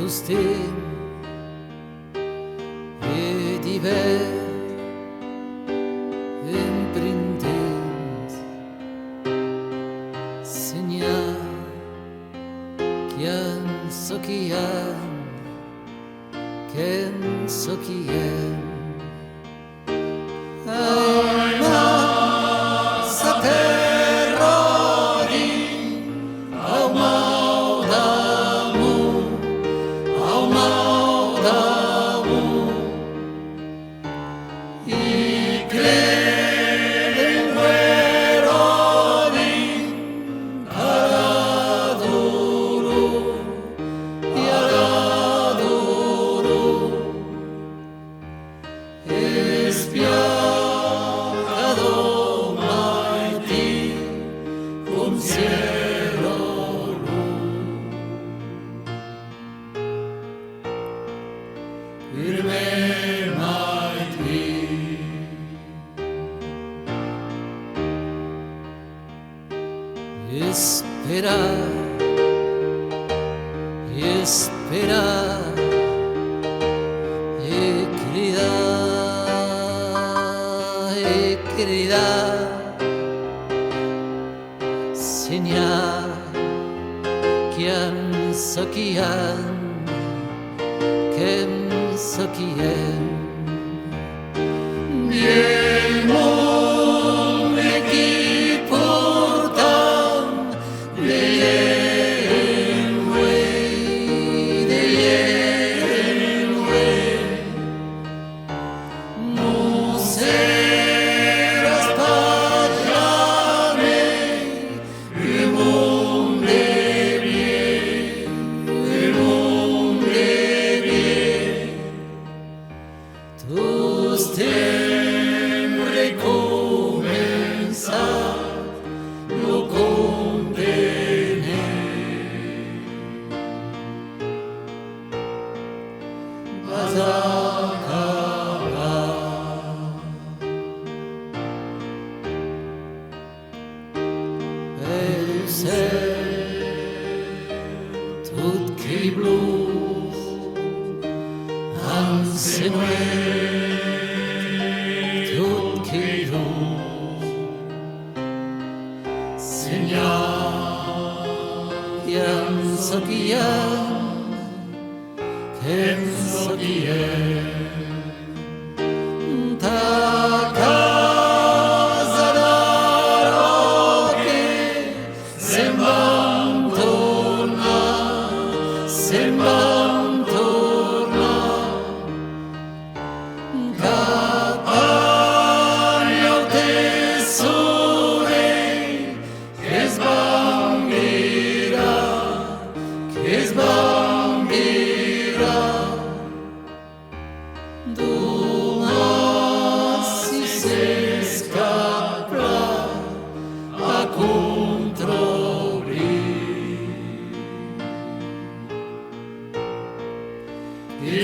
sustem e d'hivern emprendent senyal que en sóc i que en sóc i sa terra din au mau damunt i creden guero din ara duro espiado mai cum cielo firme mai esperar cridar senyal que en sóc i que en sóc i i el món aquí portant deien güey no sé sempre començar no contenent vas acabar el cel tot que blues encenuet tot que senyal que en sóc i que en sóc i ta casa d'ara que se'n van tornar cap al lloc tesorer que es van mirar donar si s'escapa a contraobrir que